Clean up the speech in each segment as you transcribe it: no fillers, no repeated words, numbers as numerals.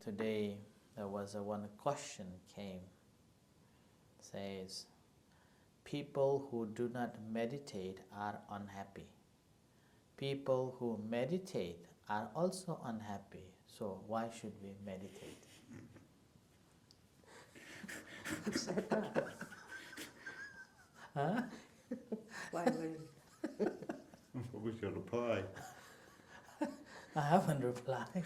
today there was one question came, says, people who do not meditate are unhappy. People who meditate are also unhappy. So why should we meditate? Who said that? Huh? Why would What was your reply? I haven't replied.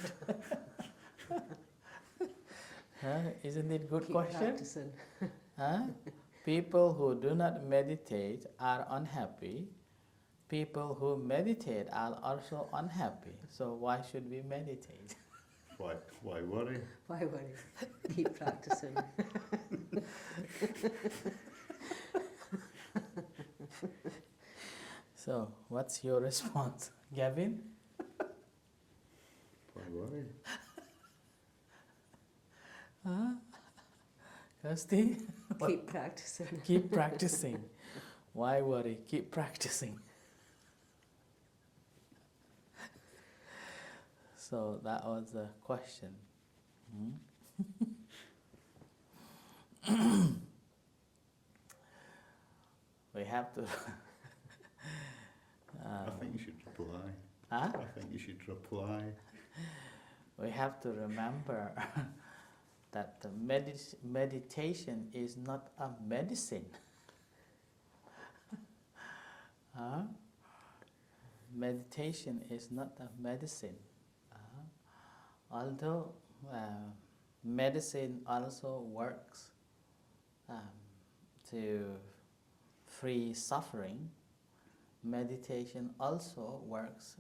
Huh? Isn't it a good keep question? practicing? Huh? People who do not meditate are unhappy. People who meditate are also unhappy. So why should we meditate? Why worry? Why would keep practicing? So what's your response, Gavin? Why worry? Huh? Kirsty? Keep practicing. Keep practicing. Why worry? Keep practicing. So that was the question. We have to. I think you should reply. Huh? I think you should reply. We have to remember that the meditation is not a medicine. Huh? Meditation is not a medicine. Although medicine also works to free suffering, meditation also works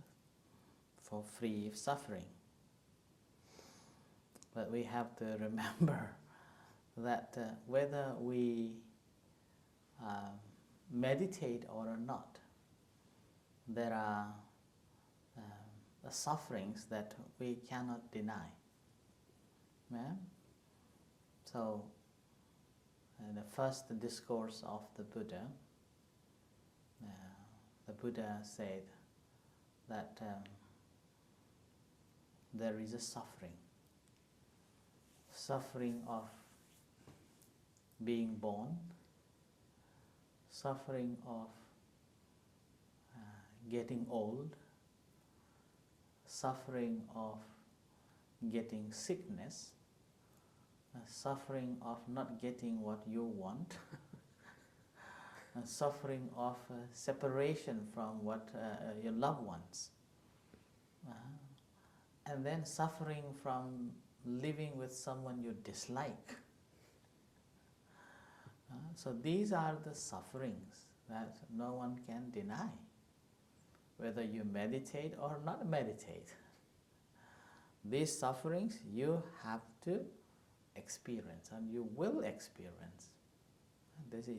for free suffering. But we have to remember that whether we meditate or not, there are sufferings that we cannot deny. Yeah? So, in the first discourse of the Buddha said that there is a suffering of being born, suffering of getting old, suffering of getting sickness, suffering of not getting what you want, suffering of separation from what your loved ones, and then suffering from living with someone you dislike. So these are the sufferings that no one can deny, whether you meditate or not meditate. These sufferings you have to experience, and you will experience.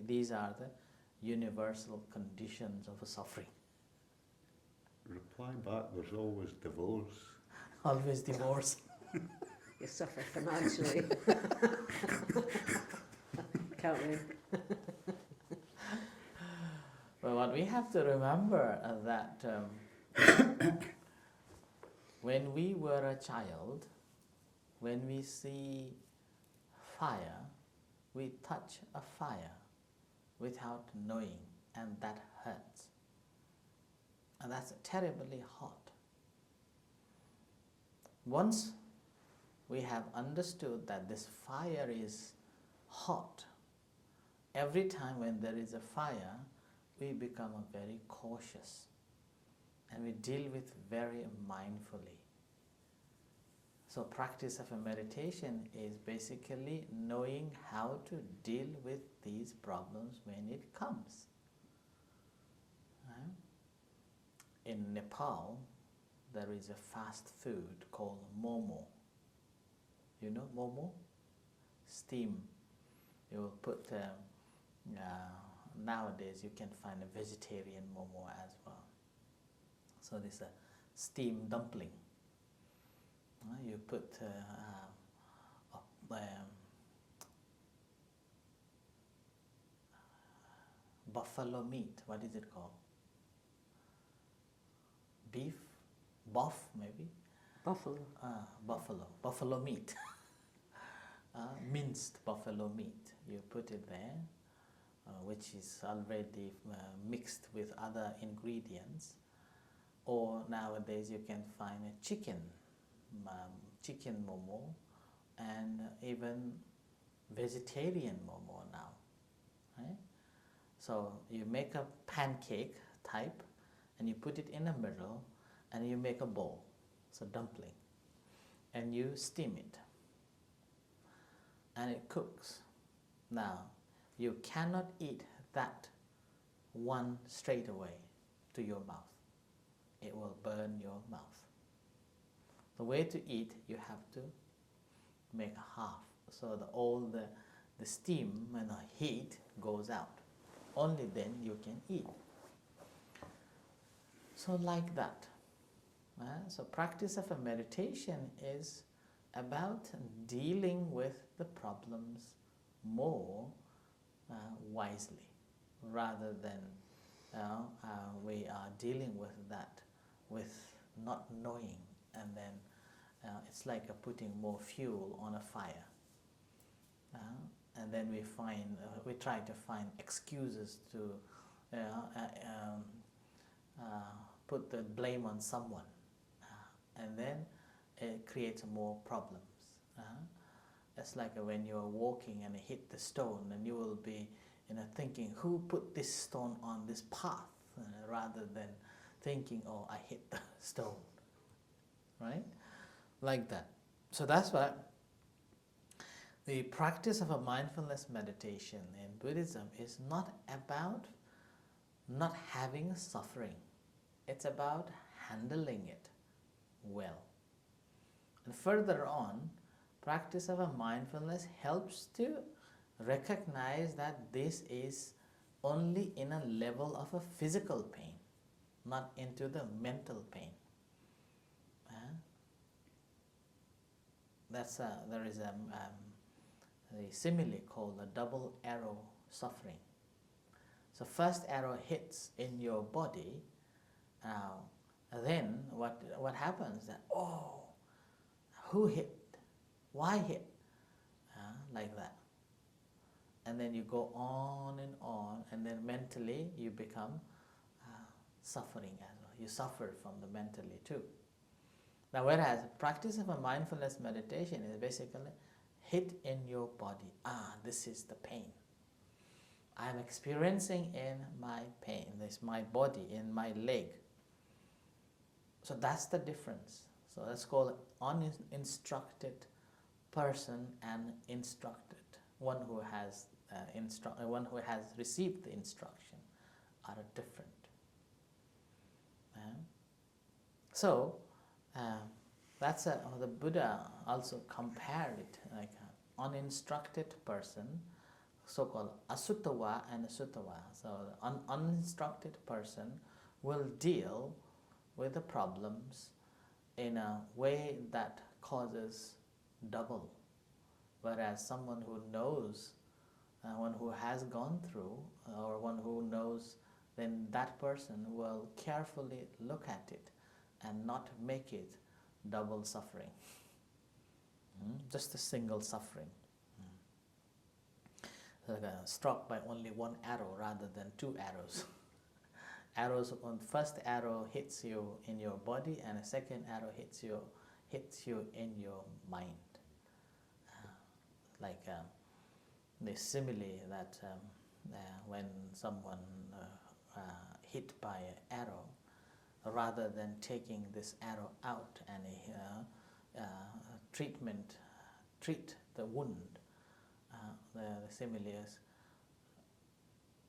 These are the universal conditions of suffering. Reply back, there's always divorce. Always divorce. You suffer financially. Can't we? But what we have to remember that when we were a child, when we see fire, we touch a fire without knowing, and that hurts. And that's terribly hot. Once we have understood that this fire is hot, every time when there is a fire, we become very cautious and we deal with very mindfully. So practice of a meditation is basically knowing how to deal with these problems when it comes. In Nepal, there is a fast food called momo. You know momo? Steam. You will put, nowadays you can find a vegetarian momo as well. So this is a steam dumpling. You put buffalo meat, what is it called? Beef, buff maybe, Buffalo. Buffalo meat, minced buffalo meat. You put it there, which is already mixed with other ingredients. Or nowadays you can find a chicken momo, and even vegetarian momo now, right? So you make a pancake type and you put it in the middle and you make a bowl, so dumpling, and you steam it and it cooks. Now you cannot eat that one straight away to your mouth. It will burn your mouth. The way to eat, you have to make a half, so all the steam and the heat goes out. Only then you can eat. So like that. So practice of a meditation is about dealing with the problems more wisely, rather than we are dealing with that with not knowing, and then it's like putting more fuel on a fire. And then we try to find excuses to put the blame on someone, and then it creates more problems. It's like when you are walking and hit the stone, and you will be thinking, who put this stone on this path, rather than thinking, oh, I hit the stone, right? Like that. So that's why the practice of a mindfulness meditation in Buddhism is not about not having suffering. It's about handling it well. And further on, practice of a mindfulness helps to recognize that this is only in a level of a physical pain, not into the mental pain. There is a simile called a double arrow suffering. So first arrow hits in your body, then what happens? That, oh, who hit? Why hit? Like that. And then you go on, and then mentally you become suffering as well. You suffer from the mentally too. Now whereas practice of a mindfulness meditation is basically hit in your body. This is the pain. I am experiencing in my pain. This is my body, in my leg. So that's the difference. So that's called uninstructed person and instructed. One who has received the instruction are different. So that's the Buddha also compared it like an uninstructed person, so-called asuttava and suttava. So the uninstructed person will deal with the problems in a way that causes double, whereas someone who knows, one who has gone through, or one who knows, then that person will carefully look at it and not make it double suffering, just a single suffering. Like struck by only one arrow rather than two arrows. Arrows, on first arrow hits you in your body, and a second arrow hits you in your mind. Like the simile that when someone hit by an arrow, rather than taking this arrow out and treat the wound, the simile is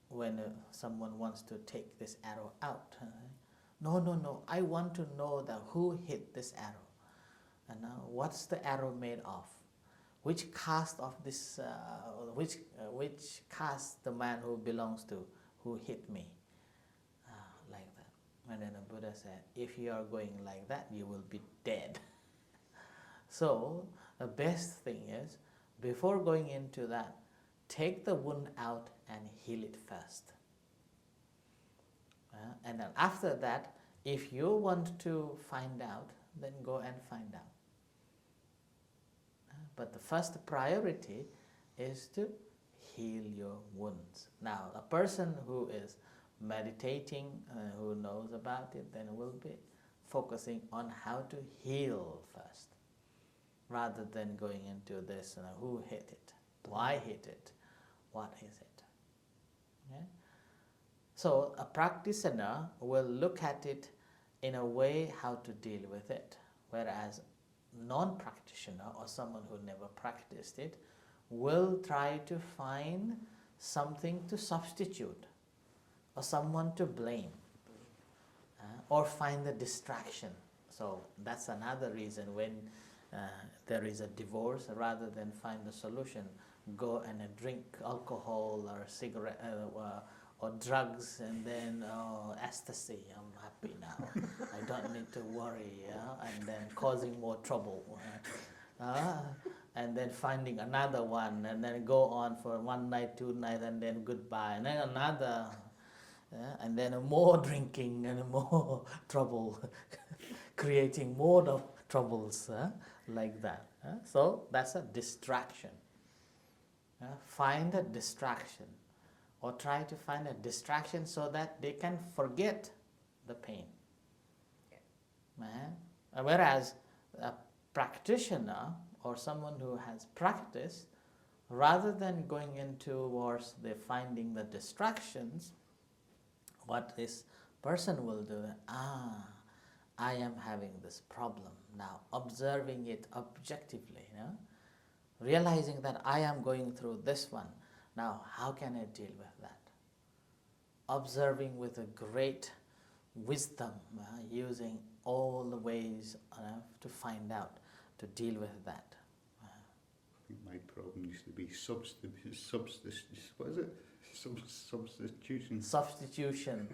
when someone wants to take this arrow out. No, I want to know who hit this arrow, and what's the arrow made of, which caste of this, which caste the man who belongs to, who hit me, like that. And then the Buddha said, if you are going like that, you will be dead. So the best thing is, before going into that, take the wound out and heal it first. And then after that, if you want to find out then go and find out. But the first priority is to heal your wounds. Now, a person who is meditating, who knows about it, then will be focusing on how to heal first, rather than going into this, who hit it, why hit it, what is it. Okay? So a practitioner will look at it in a way how to deal with it, whereas non-practitioner or someone who never practiced it will try to find something to substitute or someone to blame or find a distraction. So that's another reason when there is a divorce, rather than find a solution, go and drink alcohol or cigarette or drugs, and then ecstasy, I'm happy now, I don't need to worry, and then causing more trouble. And then finding another one, and then go on for one night, 2 nights, and then goodbye, and then another, and then more drinking and more trouble, creating more troubles like that. So that's a distraction. Find a distraction, or try to find a distraction so that they can forget the pain. Whereas a practitioner or someone who has practiced, rather than going into towards the finding the distractions, what this person will do, I am having this problem now, observing it objectively, realizing that I am going through this one. Now, how can I deal with that? Observing with a great wisdom, using all the ways to find out, to deal with that. I think my problem used to be substitution. Substitution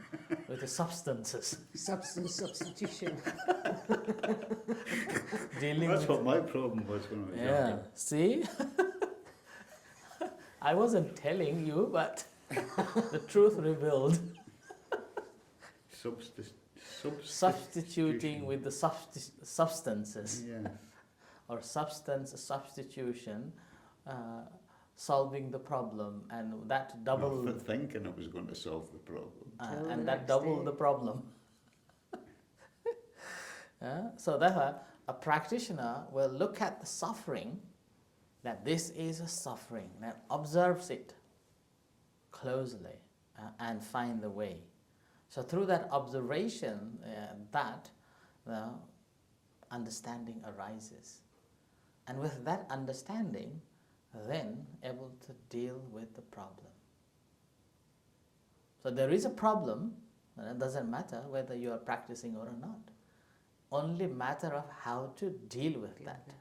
with the substances. Substance substitution. Dealing That's with what my problem was when I was yeah, younger. see? I wasn't telling you, but the truth revealed. Substituting with the substances, Yeah. or substance substitution, solving the problem, and that double, Not for thinking it was going to solve the problem. Till the and that next double day. the problem. So therefore, a practitioner will look at the suffering, that this is a suffering, and observes it closely and find the way. So through that observation, that understanding arises. And with that understanding, then able to deal with the problem. So there is a problem, and it doesn't matter whether you are practicing or not. Only matter of how to deal with that.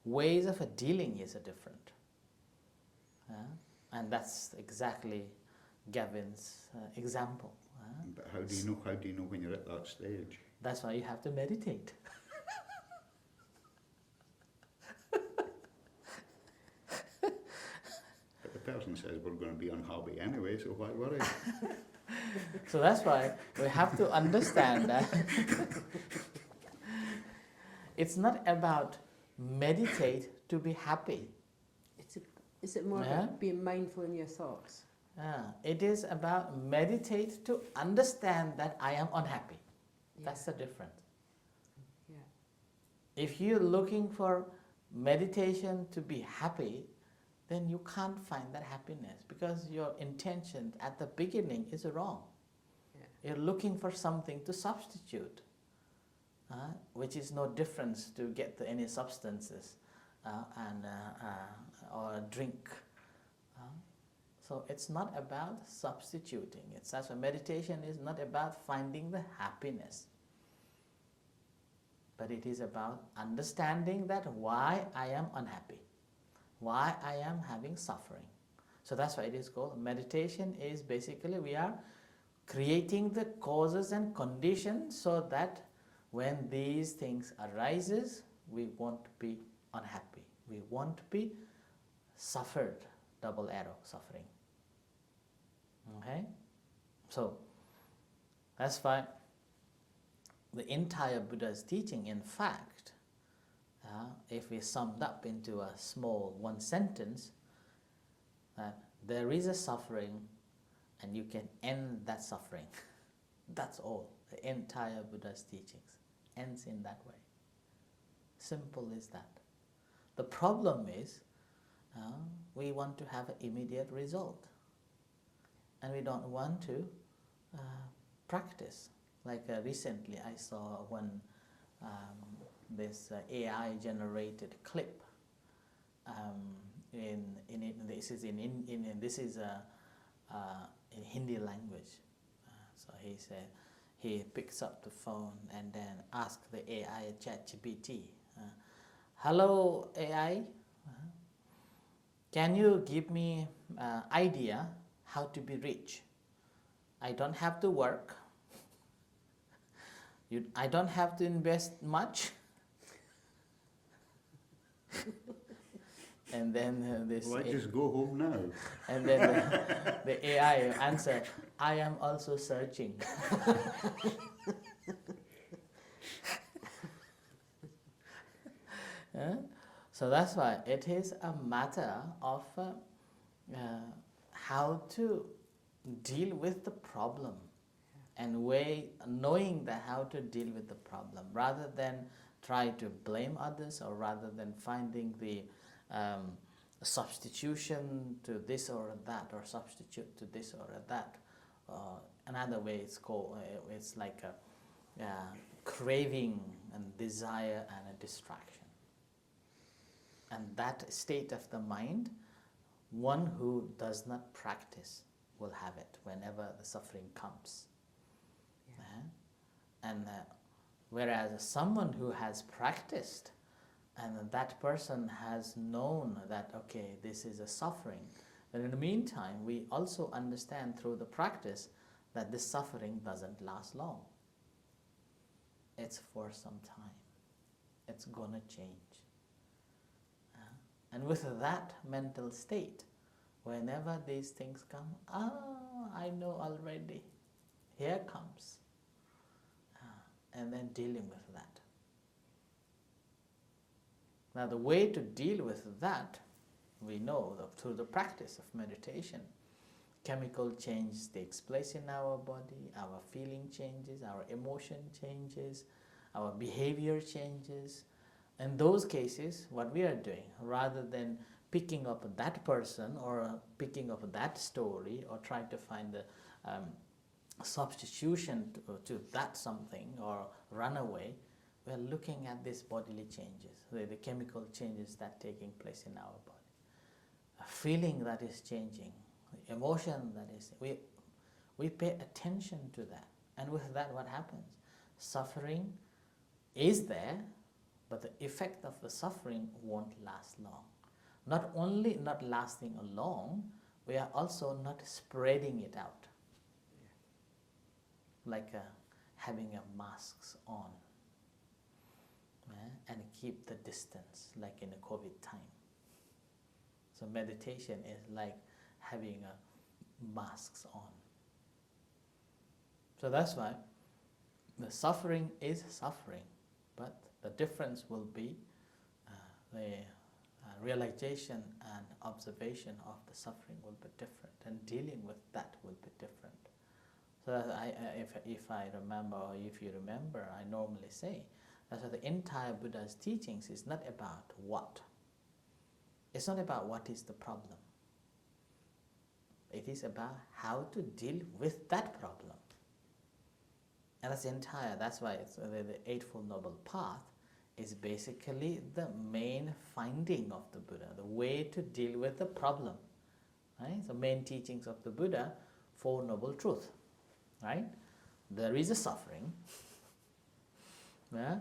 Ways of dealing is different. And that's exactly Gavin's example. But how do you know when you're at that stage? That's why you have to meditate. But the person says we're going to be unhappy anyway, so why worry? So that's why we have to understand that it's not about meditate to be happy. Is it more about being mindful in your thoughts? It is about meditate to understand that I am unhappy. Yeah. That's the difference. Yeah. If you're looking for meditation to be happy, then you can't find that happiness, because your intention at the beginning is wrong. Yeah. You're looking for something to substitute, which is no difference to get any substances or drink. So it's not about substituting. It's as a meditation is not about finding the happiness, but it is about understanding that why I am unhappy, why I am having suffering. So that's why it is called meditation. Is basically we are creating the causes and conditions so that when these things arises, we won't be unhappy. We won't be suffered, double arrow suffering. Okay? So that's why the entire Buddha's teaching, in fact, if we summed up into a small one sentence, that there is a suffering and you can end that suffering. That's all. The entire Buddha's teachings ends in that way. Simple as that. The problem is we want to have an immediate result, and we don't want to practice. Like recently I saw one this AI generated clip this is in Hindi language. So he said he picks up the phone and then asks the AI ChatGPT, hello AI, can you give me idea how to be rich? I don't have to work. I don't have to invest much. And then Well, I just go home now. And then the AI answered, I am also searching. So that's why it is a matter of how to deal with the problem, and knowing how to deal with the problem, rather than try to blame others, or rather than finding the substitution to this or that, or substitute to this or that. Another way it's like a craving and desire and a distraction. And that state of the mind, one who does not practice will have it whenever the suffering comes. And whereas someone who has practiced, and that person has known that, okay, this is a suffering, then in the meantime we also understand through the practice that this suffering doesn't last long. It's for some time. It's gonna change. And with that mental state, whenever these things come, I know already, here comes. And then dealing with that. Now the way to deal with that, we know through the practice of meditation. Chemical change takes place in our body, our feeling changes, our emotion changes, our behavior changes. In those cases, what we are doing, rather than picking up that person or picking up that story or trying to find the substitution to that something or run away, we are looking at these bodily changes, the chemical changes that are taking place in our body, a feeling that is changing, the emotion that is, we pay attention to that. And with that, what happens? Suffering is there, but the effect of the suffering won't last long. Not only not lasting long, we are also not spreading it out, like having masks on, and keep the distance, like in a COVID time. So meditation is like having masks on. So that's why the suffering is suffering, but the difference will be the realization and observation of the suffering will be different, and dealing with that will be different. So if I remember, or if you remember, I normally say that the entire Buddha's teachings is not about what. It's not about what is the problem. It is about how to deal with that problem. And that's why it's the Eightfold Noble Path is basically the main finding of the Buddha, the way to deal with the problem. Right? So main teachings of the Buddha, Four Noble Truths. Right? There is a suffering. There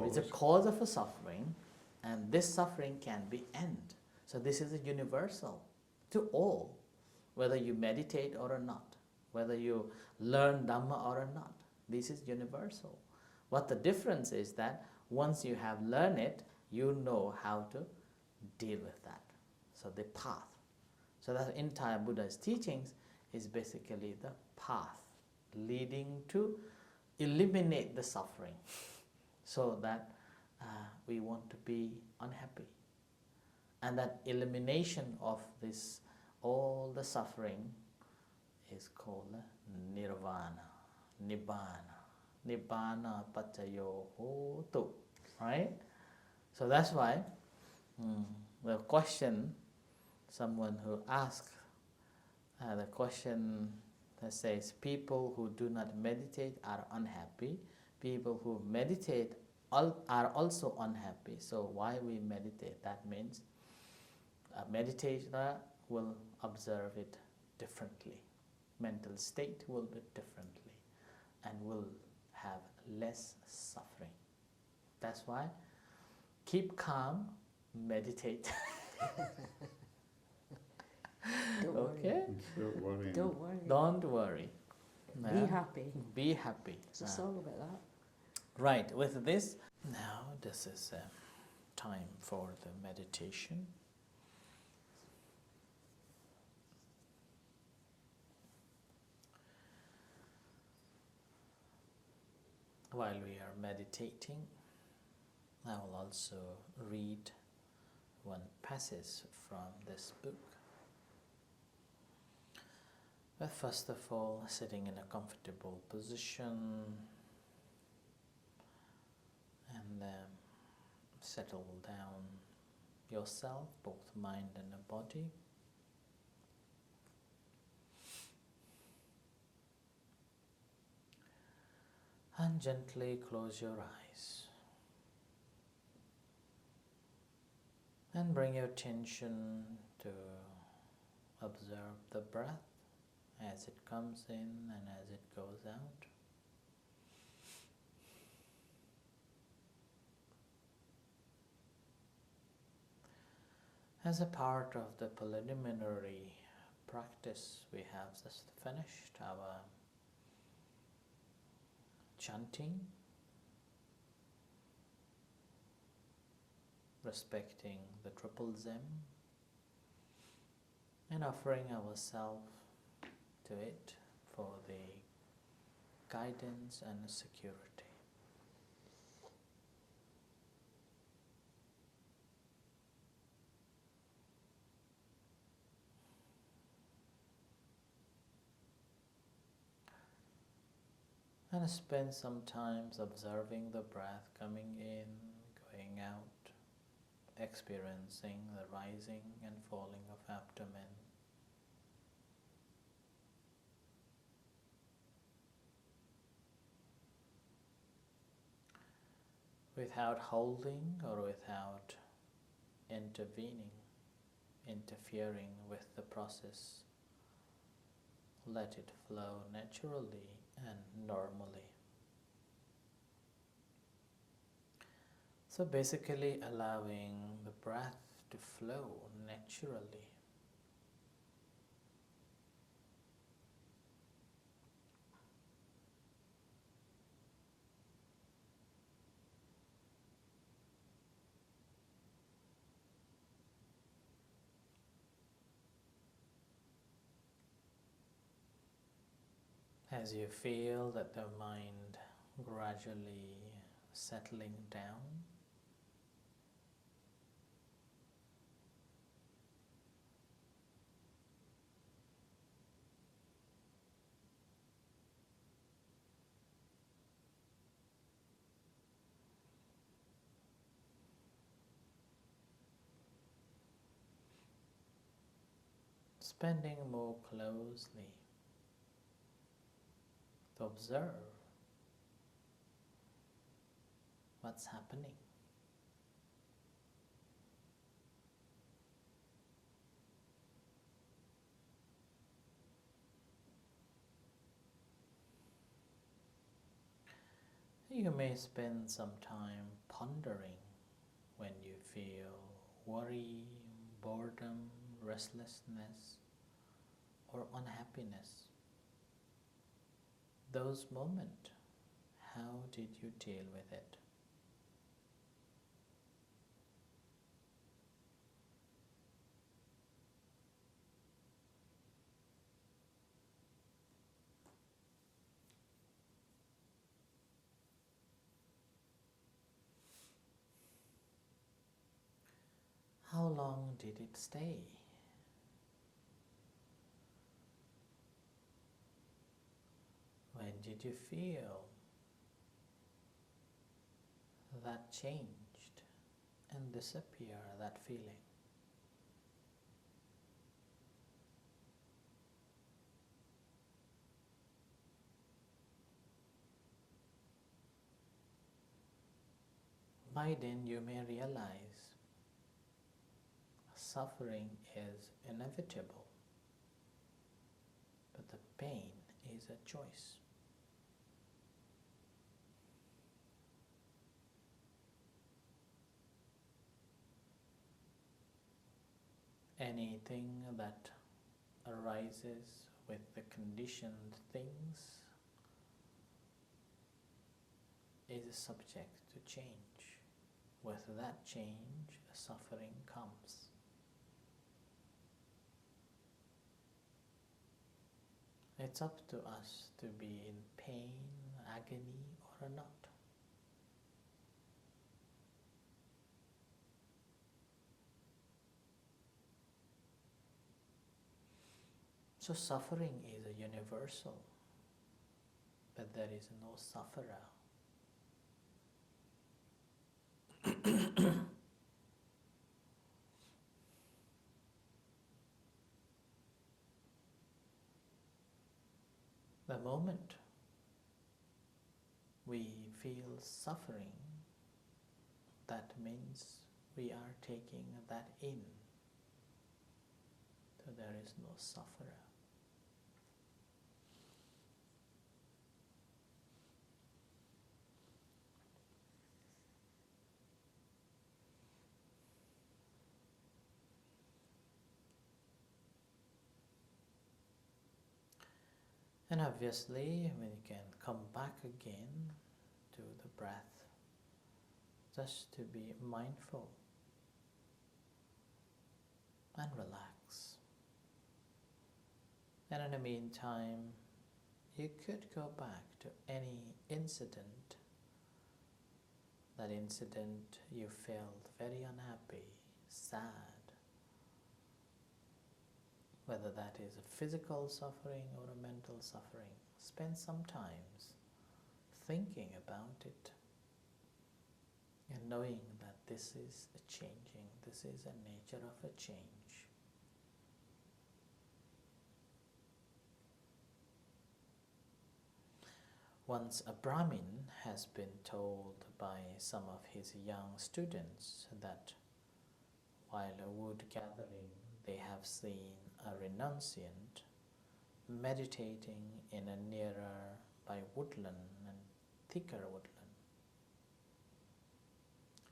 is a cause of a suffering, and this suffering can be ended. So this is a universal to all, whether you meditate or not, whether you learn Dhamma or not. This is universal. What the difference is that once you have learned it, you know how to deal with that. So the path. So the entire Buddha's teachings is basically the path leading to eliminate the suffering so that we want to be unhappy. And that elimination of this, all the suffering, is called nirvana, nibbana, nibbana pachayo hotu, right? So that's why the question, someone who asked the question that says, people who do not meditate are unhappy, people who meditate are also unhappy. So why we meditate? That means a meditator will observe it differently. Mental state will be differently and will have less suffering. That's why keep calm, meditate. Don't Okay? Don't worry. worry. Don't worry. Don't worry. Be happy. Be happy. It's a song about that. Right, with this, now this is time for the meditation. While we are meditating, I will also read one passage from this book. But first of all, sitting in a comfortable position, and settle down yourself, both mind and body. And gently close your eyes. And bring your attention to observe the breath as it comes in and as it goes out. As a part of the preliminary practice, we have just finished our chanting, respecting the triple Zem, and offering ourselves to it for the guidance and security. And spend some time observing the breath coming in, going out, experiencing the rising and falling of abdomen. Without holding or without interfering with the process, let it flow naturally and normally. So basically allowing the breath to flow naturally. As you feel that the mind gradually settling down, spending more closely to observe what's happening. You may spend some time pondering when you feel worry, boredom, restlessness, or unhappiness. Those moments, how did you deal with it? How long did it stay? When did you feel that changed and disappear, that feeling? By then you may realize suffering is inevitable, but the pain is a choice. Anything that arises with the conditioned things is subject to change. With that change, suffering comes. It's up to us to be in pain, agony, or not. So suffering is a universal, but there is no sufferer. The moment we feel suffering, that means we are taking that in. So there is no sufferer. And obviously, we can come back again to the breath, just to be mindful and relax. And in the meantime, you could go back to any incident. That incident you felt very unhappy, sad, whether that is a physical suffering or a mental suffering. Spend some time thinking about it and knowing that this is a changing, this is a nature of a change. Once a Brahmin has been told by some of his young students that while a wood gathering they have seen a renunciant meditating in a nearer by woodland and thicker woodland.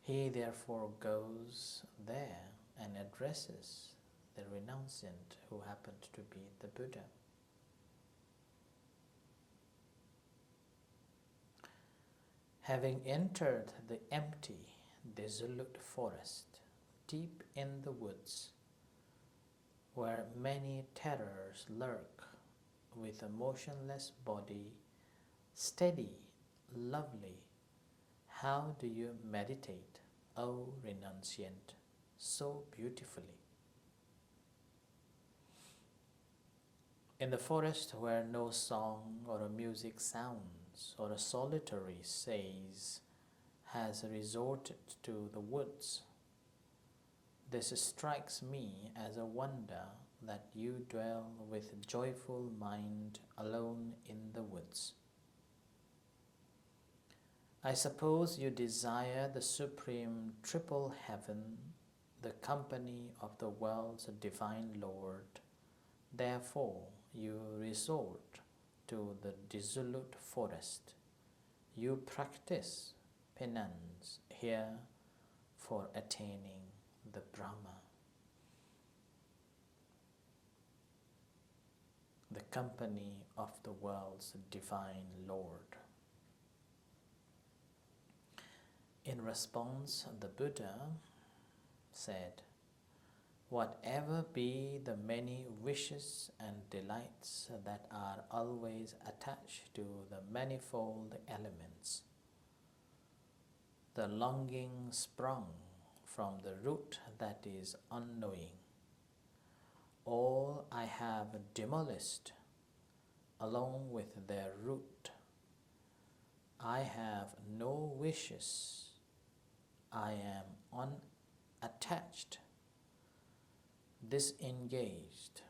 He therefore goes there and addresses the renunciant who happened to be the Buddha. Having entered the empty, desolate forest, deep in the woods, where many terrors lurk, with a motionless body, steady, lovely, how do you meditate, O renunciant, so beautifully? In the forest where no song or a music sounds, or a solitary sage has resorted to the woods, this strikes me as a wonder that you dwell with joyful mind alone in the woods. I suppose you desire the supreme triple heaven, the company of the world's divine Lord. Therefore, you resort to the desolate forest. You practice penance here for attaining the Brahma, the company of the world's divine Lord. In response, the Buddha said, whatever be the many wishes and delights that are always attached to the manifold elements, the longing sprung from the root that is unknowing. All I have demolished along with their root. I have no wishes. I am unattached, disengaged.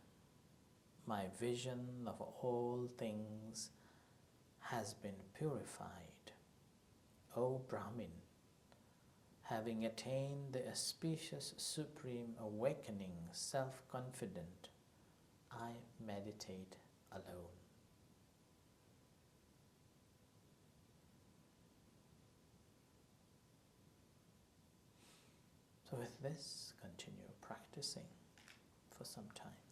My vision of all things has been purified. O Brahmin, having attained the auspicious supreme awakening, self-confident, I meditate alone. So with this, continue practicing for some time.